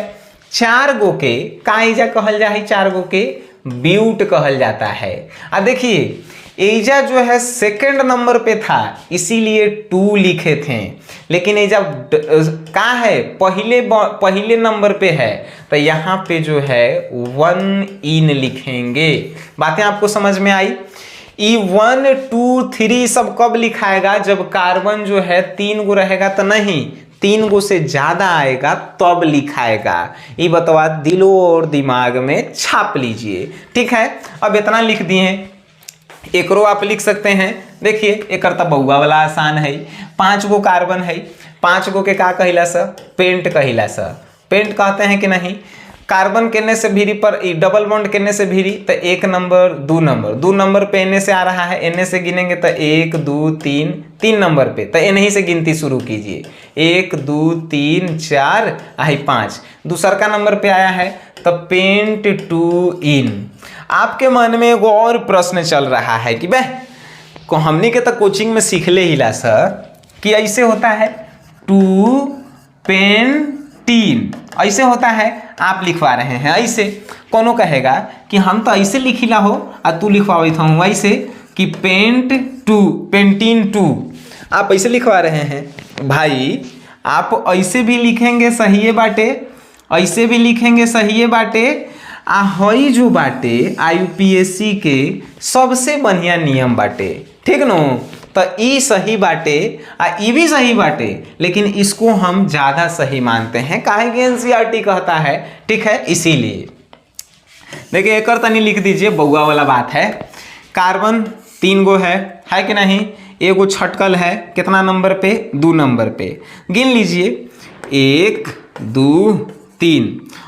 4 गो के काइजा कहल जा है, 4 गो के ब्यूट कहल जाता है। अब देखिए एजा जो है सेकंड नंबर पे था इसीलिए 2 लिखे थे, लेकिन एजा का है पहले नंबर पे है, तो यहाँ पे जो है 1 इन लिखेंगे। बातें आपको समझ में आई। ई 1 2 3 सब कब लिखाएगा, जब कार्बन जो है 3 गो रहेगा तो नहीं, 3 गो से ज्यादा आएगा तब लिखाएगा। ये बतवा दिलो और दिमाग में छाप लीजिए, ठीक है। अब इतना लिख दिए, एकरो आप लिख सकते हैं। देखिए एक बउआ वाला आसान है, 5 गो कार्बन है, 5 गो के का कहिला सा, पेंट कहिला सा। पेंट कहते हैं कि नहीं, कार्बन केने से भीरी पर डबल बॉन्ड केने से भीरी, तो 1 नंबर 2 नंबर, 2 नंबर पे एने से आ रहा है, एने से गिनेंगे तो 1 2 3, 3 नंबर पे, तो एने ही से गिनती शुरू कीजिए, 1 2 3 4 आई 5। दूसरा का नंबर पे आया है तो पेंट 2 इन। आपके मन में एगो और प्रश्न चल रहा है कि बह को हमने के तो कोचिंग में सीख ले हिला सर कि ऐसे होता है 2 पेंटीन, ऐसे होता है, आप लिखवा रहे हैं ऐसे। कोनो कहेगा कि हम तो ऐसे लिखिला हो और तू लिखवाइत हूँ ऐसे कि पेंटीन 2, आप ऐसे लिखवा रहे हैं। भाई आप ऐसे भी लिखेंगे सही बाटे, ऐसे भी लिखेंगे सही बाटे, आ हई जो बाटे IUPAC के सबसे बढ़िया नियम बाटे, ठीक नो। तो ई सही बाटे आ ई भी सही बाटे, लेकिन इसको हम ज्यादा सही मानते हैं, काहे कि NCERT कहता है, ठीक है, इसीलिए। देखिए एक तनी लिख दीजिए, बउआ वाला बात है। कार्बन 3 गो है कि नहीं, एगो छटकल है कितना नंबर पे, 2 नंबर पे, गिन लीजिए 1 2 3।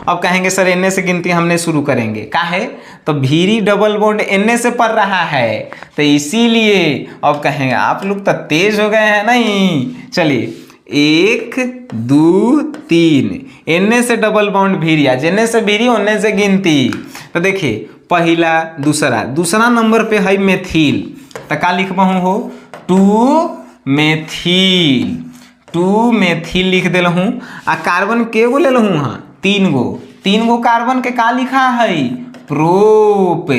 अब कहेंगे सर एन्ने से गिनती हमने शुरू करेंगे, काहे, तो भीरी डबल बॉन्ड एन्ने से पड़ रहा है, तो इसीलिए। अब कहेंगे आप लोग तो तेज हो गए हैं, नहीं, चलिए 1 2 3, एन्ने से डबल बॉन्ड भीरिया, जेन्ने से भीरी ओन्ने से गिनती। तो देखिए पहला दूसरा नंबर पे है मेथिल, तो का लिखबहू हो 2 मेथिल, 2 मेथिल लिख दिल हूँ। आ कार्बन के गो ले लहूँ, हाँ 3 गो कार्बन के का लिखा है, प्रोप।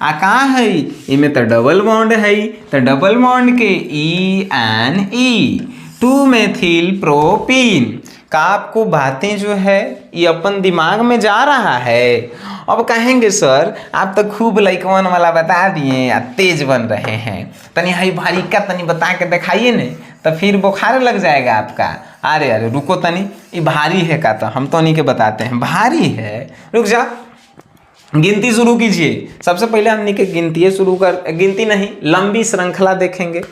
आ का है, इमें तो डबल बॉन्ड है, तो डबल बॉन्ड के ENE, 2 मेथिल प्रोपीन। का आपको बातें जो है ये अपन दिमाग में जा रहा है। अब कहेंगे सर आप तो खूब लइकवन वाला बता दिए, तेज बन रहे हैं, तनी हाई भारी का तनी बता के दिखाइए न, तो फिर बुखार लग जाएगा आपका। अरे अरे रुको तनी, ये भारी है का, तो हम तो नहीं के बताते हैं भारी है, रुक जा, गिनती शुरू कीजिए। सबसे पहले हमने के गिनती शुरू कर, गिनती नहीं लंबी श्रृंखला देखेंगे,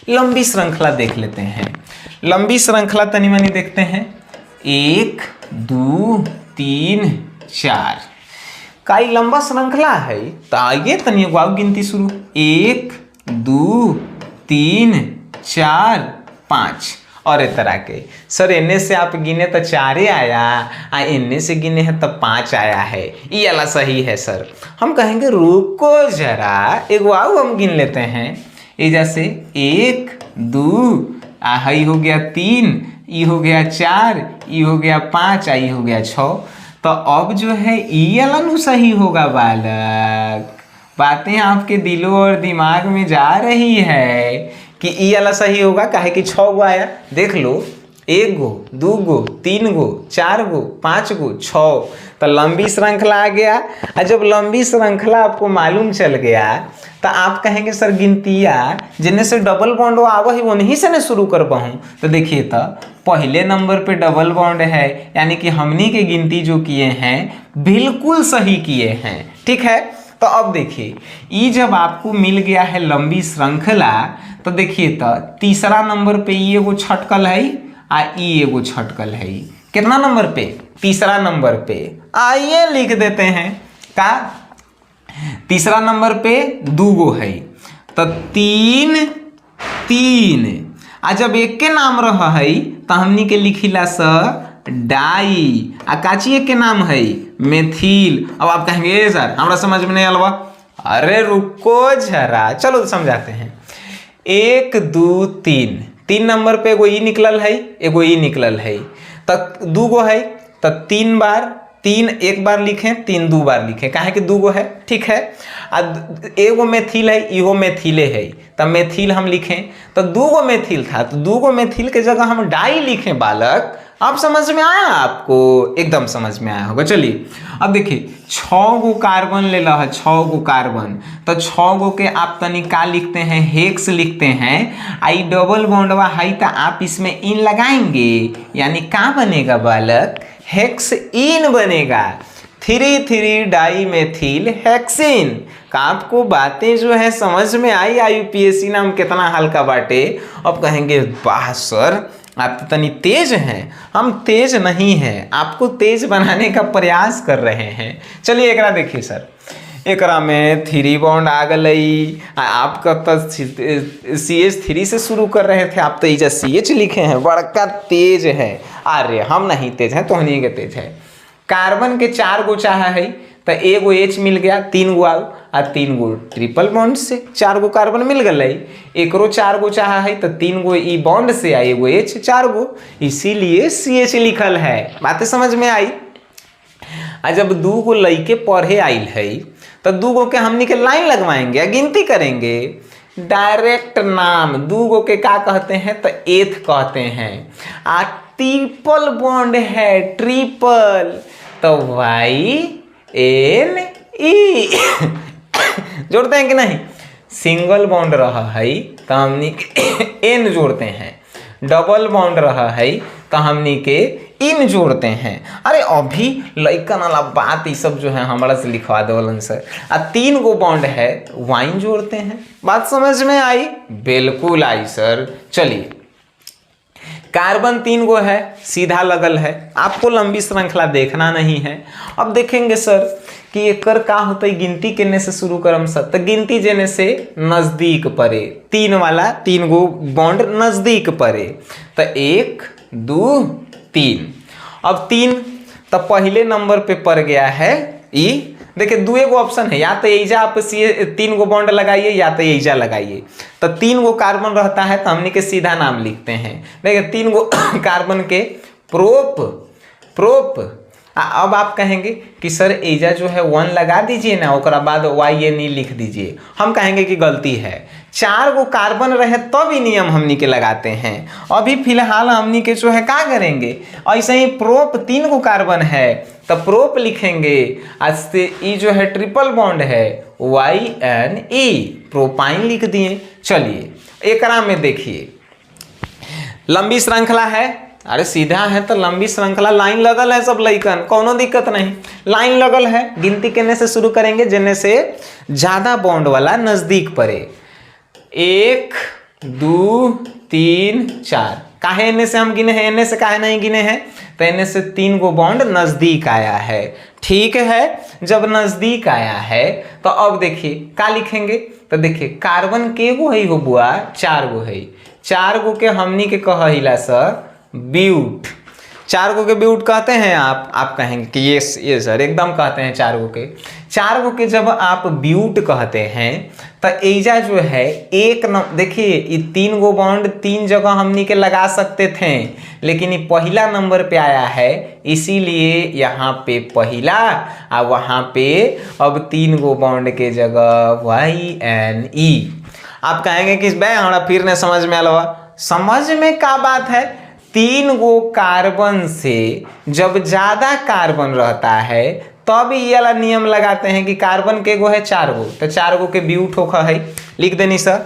लंबी श्रृंखला देख लेते हैं। लंबी श्रृंखला तनी मनी देखते हैं, 1 2 3 4, काई लंबा श्रृंखला है, तो आइए तनी गिनती शुरू, 1 2 3 4 5। और इस तरह के सर एने से आप गिने तो 4 आया, एने से गिने हैं तो 5 आया है, ये वाला सही है सर। हम कहेंगे रुको जरा, एक आओ हम गिन लेते हैं। ये जैसे 1 2 आई हो गया 3, ये हो गया 4, ये हो गया 5, ये हो गया 6। तो अब जो है ये वाला नु सही होगा बालक। बातें आपके दिलों और दिमाग में जा रही है कि ई वाला सही होगा, काहे कि 6 गो आया, देख लो 1 गो 2 गो 3 गो 4 गो 5 गो 6, तो लंबी श्रृंखला आ गया। और जब लंबी श्रृंखला आपको मालूम चल गया तो आप कहेंगे सर गिनतिया जिन्हें से डबल बॉन्ड आवा ही उन्हीं से न शुरू कर पाऊँ। तो देखिए तो पहले नंबर पे डबल बॉन्ड है, यानी कि हमनी के गिनती जो किए हैं बिल्कुल सही किए हैं। ठीक है, तो अब देखिए ये जब आपको मिल गया है लंबी श्रृंखला, तो देखिए तो तीसरा नंबर पे ये एगो छटकल है आ ये एगो छटकल है। कितना नंबर पे? तीसरा नंबर पे। आइए लिख देते हैं का तीसरा नंबर पे दूगो है तो तीन तीन, आ जब एक के नाम रहा है तो हमनी के लिखिला स डाई, आ काची एक के नाम है मेथिल। अब आप कहेंगे सर हमरा समझ में नहीं अलवा, अरे रुको जरा, चलो तो समझाते हैं। 1 2 3, 3 नंबर पे एगो ई निकलल है, एगो ई निकलल है, तो दूगो है तो 3 बार, 3 एक बार लिखें, 3 2 बार लिखें, काहे कि दूगो है। ठीक है, एगो मेथिल है, इहो मेथिले है, तब मेथिल हम लिखें, तो दूगो मेथिल था तो दूगो मेथिल के जगह हम डाई लिखें बालक। आप समझ में आया? आपको एकदम समझ में आया होगा। चलिए अब देखिए 6 गो कार्बन ले ला है, 6 गो कार्बन, तो 6 गो के आप तनी का लिखते हैं, हेक्स लिखते हैं। आई डबल बॉन्डवा है तो आप इसमें इन लगाएंगे, यानी का बनेगा बालक? हेक्स इन बनेगा। 3 डाई मेथिल हेक्सिन। का आपको बातें जो है समझ में आई? यूपीएससी नाम कितना हल्का बाटे। अब कहेंगे वाह सर आप तो तनी तेज हैं। हम तेज नहीं हैं, आपको तेज बनाने का प्रयास कर रहे हैं। चलिए एकरा देखिए सर, एकरा में 3 बॉन्ड आ गई। आपका तो CH3 से शुरू कर रहे थे, आप तो इजा CH लिखे हैं, बड़का तेज है। अरे हम नहीं तेज हैं, तो नहीं के तेज है। कार्बन के 4 गो चाहा है तो एगो H मिल गया, 3 गो आओ आ 3 गो ट्रिपल बॉन्ड से 4 गो कार्बन मिल गए। एकरो 4 गो चाहा है तो 3 गो ई बॉन्ड से आई, एगो H 4 गो, इसीलिए CH लिखल है। बातें समझ में आई? आ जब 2 गो लइके पढ़े आइल है तो 2 गो के हमनी के लाइन लगवाएंगे, गिनती करेंगे। डायरेक्ट नाम 2 गो के का कहते हैं तो एथ कहते हैं। आ ट्रिपल बॉन्ड है, ट्रिपल, तो YNE जोड़ते हैं कि नहीं? सिंगल बॉन्ड रहा है तो हमनी के N जोड़ते हैं, डबल बॉन्ड रहा है तो हमनी के इन जोड़ते हैं। अरे अभी लइकन वाला बात ये सब जो है हमारा से लिखवा देवलन सर। 3 गो बॉन्ड है वाइन जोड़ते हैं। बात समझ में आई? बिल्कुल आई सर। चलिए कार्बन 3 गो है, सीधा लगल है, आपको लंबी श्रृंखला देखना नहीं है। अब देखेंगे सर कि एकर का होता है, गिनती केने से शुरू करम सर, तो गिनती जेने से नजदीक पड़े, 3 वाला 3 गो बॉन्ड नजदीक पड़े, तो 1 2 3। अब 3 तो पहले नंबर पे पड़ गया है ई। देखिए 2 गो ऑप्शन है, या तो एजा आप 3 गो बॉन्ड लगाइए या तो एजा लगाइए। तो 3 गो कार्बन रहता है तो हमने के सीधा नाम लिखते हैं। देखिए 3 गो कार्बन के प्रोप प्रोप। अब आप कहेंगे कि सर एजा जो है 1 लगा दीजिए ना, उसके बाद YNE लिख दीजिए। हम कहेंगे कि गलती है, 4 गो कार्बन रहे तब ही नियम हमनी के लगाते हैं। अभी फिलहाल हमनी के जो है क्या करेंगे, ऐसे ही प्रोप 3 गो कार्बन है तो प्रोप लिखेंगे। आज से ई जो है ट्रिपल बॉन्ड है YNE, प्रोपाइन लिख दिए। चलिए एकरा में देखिए लंबी श्रृंखला है, अरे सीधा है तो लंबी श्रृंखला, लाइन लगल है सब लइकन, कोनो दिक्कत नहीं, लाइन लगल है। गिनती करने से शुरू करेंगे जिनमें से ज्यादा बॉन्ड वाला नजदीक पड़े। 1 2 3 4। काहे एने से हम गिने हैं, एने से काहे नहीं गिने हैं, तो एने से 3 गो बॉन्ड नजदीक आया है। ठीक है, जब नजदीक आया है तो अब देखिए क्या लिखेंगे, तो देखिए कार्बन के गो है हो बुआ, 4 गो है, 4 गो के हमनी के कहिला सर ब्यूट। 4 गो के ब्यूट कहते हैं आप कहेंगे कि ये सर एकदम कहते हैं 4 गो के। 4 गो के जब आप ब्यूट कहते हैं तो एजा जो है एक देखिए ये 3 गो बॉन्ड 3 जगह हमनी के लगा सकते थे, लेकिन ये पहला नंबर पे आया है, इसीलिए यहाँ पे पहला और वहाँ पे अब 3 गो बॉन्ड के जगह YNE। आप कहेंगे कि भाई हमारा फिर ने समझ में आया। समझ में क्या बात है, 3 गो कार्बन से जब ज्यादा कार्बन रहता है तब ये वाला नियम लगाते हैं कि कार्बन के गो है 4 गो, तो 4 गो के ब्यूट होखा है, लिख देनी सर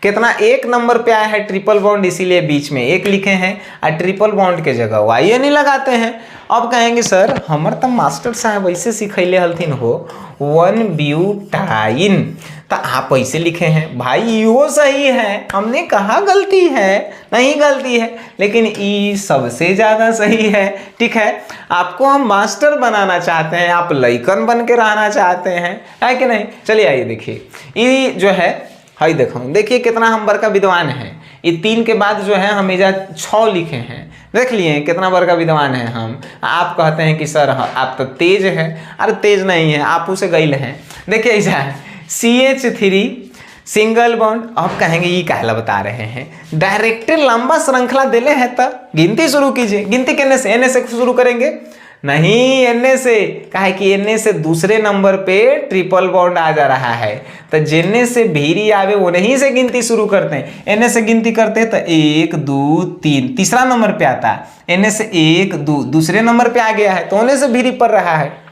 कितना, 1 नंबर पे आया है ट्रिपल बॉन्ड, इसीलिए बीच में 1 लिखे हैं और ट्रिपल बॉन्ड के जगह वाई नहीं लगाते हैं। अब कहेंगे सर हमर तो मास्टर साहब ऐसे सिखैले हलथिन हो 1 ब्यूटाइन, तो आप ऐसे लिखे हैं। भाई यो सही है, हमने कहा गलती है, नहीं गलती है, लेकिन ई सबसे ज़्यादा सही है। ठीक है, आपको हम मास्टर बनाना चाहते हैं, आप लइकन बन के रहना चाहते हैं, है कि नहीं। चलिए आइए देखिए, ई जो है हाई देखो, देखिए कितना हम बड़का विद्वान है। ये 3 के बाद जो है हम इजा 6 लिखे हैं, देख लिए कितना बड़का विद्वान है हम। आप कहते हैं कि सर आप तो तेज है, अरे तेज नहीं है, आप उसे गैल हैं। देखिए ऐसा है CH3 सिंगल बॉन्ड। अब कहेंगे ये कहला बता रहे हैं, डायरेक्ट लंबा श्रृंखला दिले है तो गिनती शुरू कीजिए। गिनती कितने से, एन से शुरू करेंगे, नहीं एन से, काहे कि एन से दूसरे नंबर पे ट्रिपल बॉन्ड आ जा रहा है, तो जेने से भीरी आवे उन्हीं से गिनती शुरू करते हैं। एन से गिनती करते हैं तो 1 2 3 तीसरा नंबर पे आता है, एन से 1 2 दूसरे नंबर पे आ गया है, तो उन्हें से भीरी पड़ रहा है।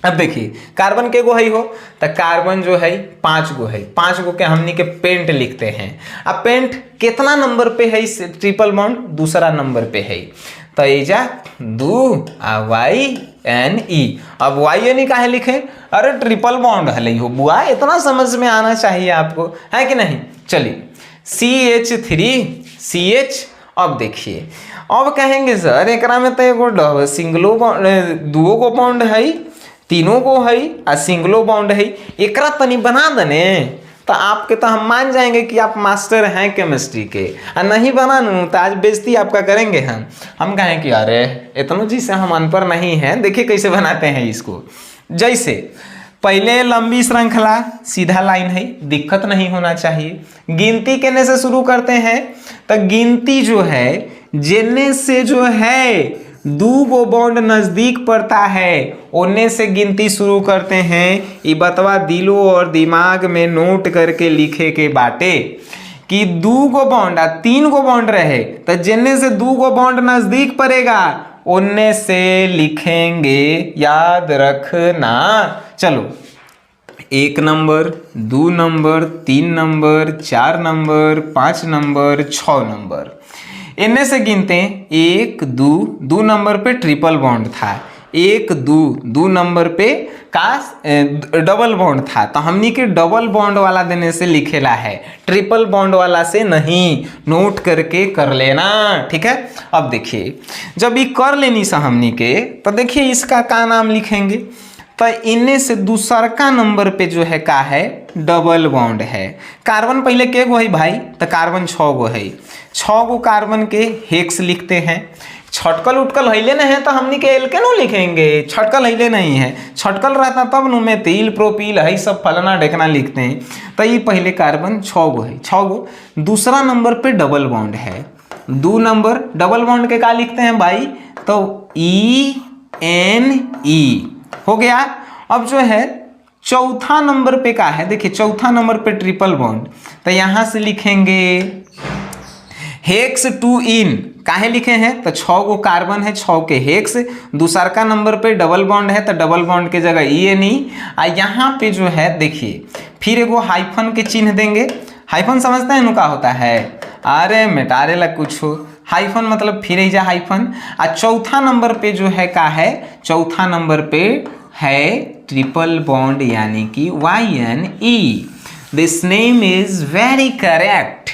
अब देखिए कार्बन के गो है हो, तो कार्बन जो है 5 गो है, 5 गो के हमनी के पेंट लिखते हैं। अब पेंट कितना नंबर पे है ट्रिपल बॉन्ड, दूसरा नंबर पे है, तो एजा 2 YNE। अब YNE काहे लिखे, अरे ट्रिपल बॉन्ड है हो बुआ, इतना समझ में आना चाहिए आपको, है कि नहीं। चलिए CH3CH। अब देखिए, अब कहेंगे सर एकरा में तो एगो सिंगलो बॉन्ड, 2 गो बॉन्ड है, 3 गो है और सिंगलो बॉन्ड है, एकरा तनी बना दने तो आपके तो हम मान जाएंगे कि आप मास्टर हैं केमिस्ट्री के। और नहीं बना तो आज बेइज्जती आपका करेंगे हम कहें कि अरे इतना जी से हम अनपढ़ नहीं हैं। देखिए कैसे बनाते हैं इसको, जैसे पहले लंबी श्रृंखला सीधा लाइन है, दिक्कत नहीं होना चाहिए। गिनती करने से शुरू करते हैं, तो गिनती जो है जेने से जो है 2 गो बॉन्ड नजदीक पड़ता है उन्हें से गिनती शुरू करते हैं। ये बतवा दिलो और दिमाग में नोट करके लिखे के बाटे कि 2 गो बॉन्ड और 3 गो बॉन्ड रहे, तो जिनने से 2 गो बॉन्ड नजदीक पड़ेगा उनने से लिखेंगे, याद रखना। चलो 1 number, 2 number, 3 number, 4 number, 5 number, 6 number, इनमें से गिनते हैं 1 2 नंबर पे ट्रिपल बॉन्ड था, 1 2 नंबर पे का डबल बॉन्ड था, तो हमनी के डबल बॉन्ड वाला देने से लिखेला है, ट्रिपल बॉन्ड वाला से नहीं, नोट करके कर लेना। ठीक है, अब देखिए जब ये कर लेनी सा हमनी के, तो देखिए इसका क्या नाम लिखेंगे, तो इनमें से दूसरा का नंबर पे जो है का है डबल बॉन्ड है। कार्बन पहले के गो है भाई, तो कार्बन 6 गो है, 6 गो कार्बन के हेक्स लिखते हैं। छटकल उटकल हईले नहीं है तो हमनी के एल्केनो लिखेंगे, छटकल हईले नहीं है, छटकल रहता तब नु में तेल प्रोपील है सब फलाना ढेकना लिखते हैं। तो ये पहले कार्बन 6 गो है, 6 गो। दूसरा नंबर पे डबल बॉन्ड है, 2 नंबर, डबल बॉन्ड के का लिखते हैं भाई, तो ENE हो गया। अब जो है चौथा नंबर पे का है, देखिए चौथा नंबर पे ट्रिपल बॉन्ड, तो यहां से लिखेंगे हेक्स 2 इन। काहे लिखे हैं, तो 6 गो कार्बन है, 6 के हेक्स, दूसरा का नंबर पे डबल बॉन्ड है, तो डबल बॉन्ड के जगह ENE। यहाँ पे जो है देखिए फिर एगो हाइफन के चिन्ह देंगे। हाइफन समझते हैं का होता है, अरे मिटारे ला कुछ हो, हाइफन मतलब फिर जा हाइफन। और चौथा नंबर पे जो है का है, चौथा नंबर पे है ट्रिपल बॉन्ड यानी कि YNE। This name is very correct.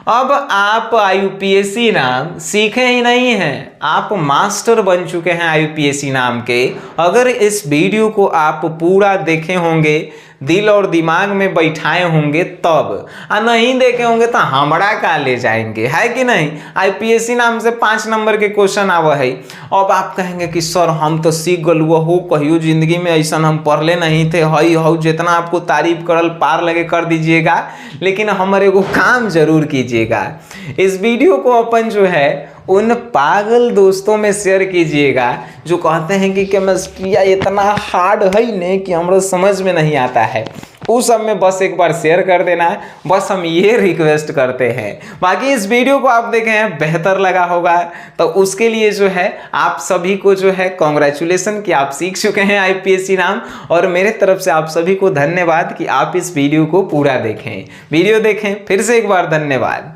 अब आप IUPAC नाम सीखे ही नहीं हैं, आप मास्टर बन चुके हैं IUPAC नाम के। अगर इस वीडियो को आप पूरा देखे होंगे, दिल और दिमाग में बैठाए होंगे तब, और नहीं देखे होंगे तो हमरा का ले जाएंगे, है कि नहीं। IUPAC नाम से 5 नंबर के क्वेश्चन आवा है। अब आप कहेंगे कि सर हम तो सीख गलुआ हो, कहियो जिंदगी में ऐसा हम पढ़ले नहीं थे, हई हो जितना आपको तारीफ करल पार लगे कर दीजिएगा, लेकिन हमारे एगो काम जरूर कीजिएगा। इस वीडियो को अपन जो है उन पागल दोस्तों में शेयर कीजिएगा जो कहते हैं कि केमिस्ट्री इतना हार्ड है नहीं कि हमरा समझ में नहीं आता है। उस सब में बस एक बार शेयर कर देना है, बस हम ये रिक्वेस्ट करते हैं। बाकी इस वीडियो को आप देखें हैं बेहतर लगा होगा तो उसके लिए जो है आप सभी को जो है कॉन्ग्रेचुलेसन कि आप सीख चुके हैं आईपीएससी नाम, और मेरे तरफ से आप सभी को धन्यवाद कि आप इस वीडियो को पूरा देखें। वीडियो देखें, फिर से एक बार धन्यवाद।